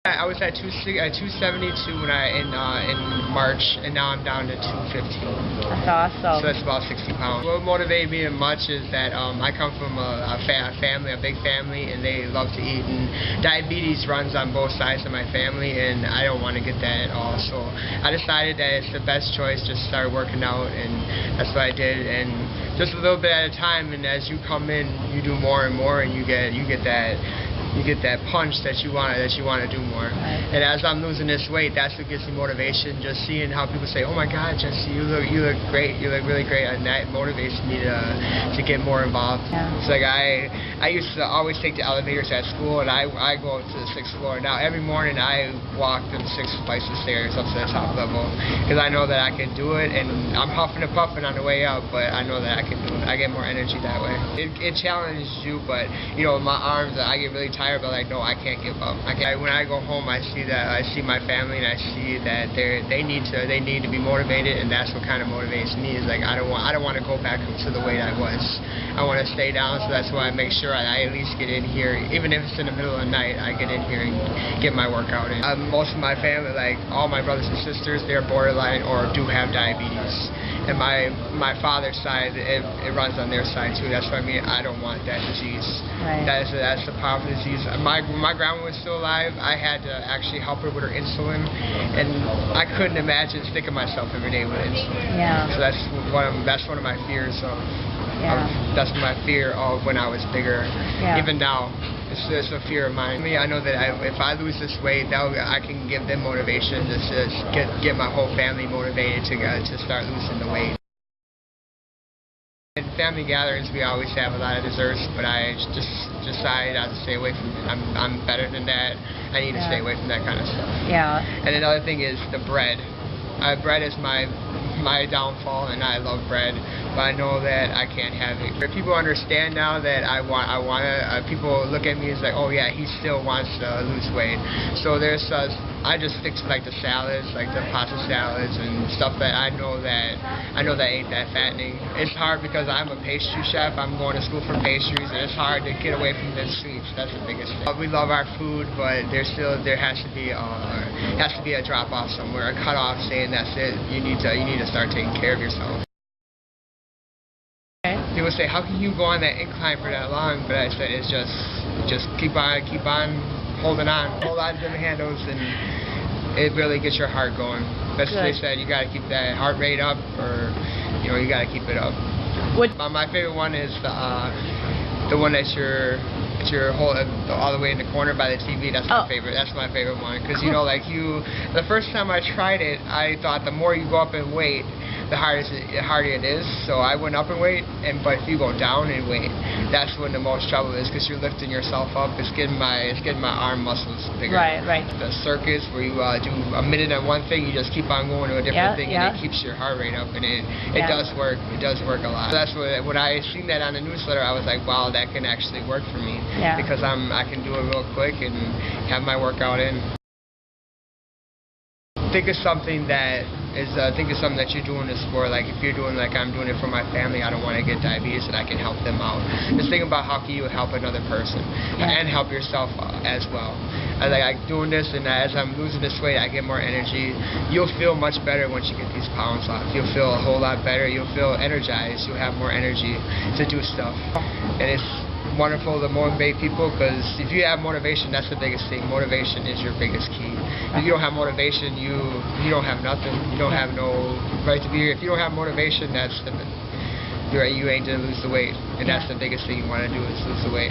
I was at 272 when in March, and now I'm down to 215. That's awesome. So that's about 60 pounds. What motivated me much is that I come from a big family, and they love to eat. And diabetes runs on both sides of my family, and I don't want to get that at all. So I decided that it's the best choice just to start working out, and that's what I did. And just a little bit at a time. And as you come in, you do more and more, and you get that punch that you want to do more. And as I'm losing this weight, that's what gives me motivation. Just seeing how people say, "Oh my God, Jessy, you look great. You look really great," and that motivates me to get more involved. Yeah. It's like I used to always take the elevators at school, and I go up to the 6th floor. Now every morning I walk them 6 flights of stairs up to the top level because I know that I can do it, and I'm huffing and puffing on the way up, but I know that I can do it. I get more energy that way. It challenges you, but you know, my arms, I get really tired, but like, no, I can't give up. When I go home, I see my family, and I see that they need to be motivated, and that's what kind of motivates me. Is like I don't want to go back to the way I was. I want to stay down, so that's why I make sure I at least get in here, even if it's in the middle of the night. I get in here and get my workout in. Most of my family, like all my brothers and sisters, they're borderline or do have diabetes. And my father's side, it runs on their side too. That's why I don't want that disease. Right. That's a powerful disease. My grandma was still alive. I had to actually help her with her insulin, and I couldn't imagine sticking myself every day with insulin. Yeah. So that's one of my fears of. That's my fear of when I was bigger. Yeah. Even now, it's a fear of mine. I know that if I lose this weight, I can give them motivation to get my whole family motivated to start losing the weight. In family gatherings, we always have a lot of desserts, but I just decided to stay away from it. I'm better than that. I need to stay away from that kind of stuff. Yeah. And another thing is the bread. Bread is my downfall, and I love bread, but I know that I can't have it. If people understand now that I want to, people look at me as like, oh yeah, he still wants to lose weight. So I just stick to like the salads, like the pasta salads and stuff that I know that ain't that fattening. It's hard because I'm a pastry chef. I'm going to school for pastries, and it's hard to get away from the sweets. That's the biggest thing. We love our food, but there has to be a drop off somewhere, a cut off saying that's it. You need to start taking care of yourself. Okay. People say, how can you go on that incline for that long? But I said, it's just keep on holding on. Hold on to the handles, and it really gets your heart going. That's what they said. You got to keep that heart rate up, or you got to keep it up. My favorite one is the one that you're holding all the way in the corner by the TV. That's my favorite. That's my favorite one because the first time I tried it, I thought the more you go up in weight, the harder it is. So I went up in weight, but if you go down in weight, that's when the most trouble is because you're lifting yourself up. It's getting my arm muscles bigger. Right. The circuits where you do a minute on one thing, you just keep on going to a different thing, and it keeps your heart rate up, and it does work. It does work a lot. So that's when I seen that on the newsletter, I was like, wow, that can actually work for me. Yeah. Because I can do it real quick and have my workout in. Think of something that you're doing this for. Like if you're doing like I'm doing it for my family, I don't want to get diabetes, and I can help them out. Just think about how can you help another person and help yourself as well. I'm doing this, and as I'm losing this weight, I get more energy. You'll feel much better once you get these pounds off. You'll feel a whole lot better. You'll feel energized. You'll have more energy to do stuff, and it's wonderful to motivate people, because if you have motivation, that's the biggest thing. Motivation is your biggest key. If you don't have motivation, you don't have nothing. You don't have no right to be here. If you don't have motivation, you ain't gonna lose the weight, and that's the biggest thing you want to do is lose the weight.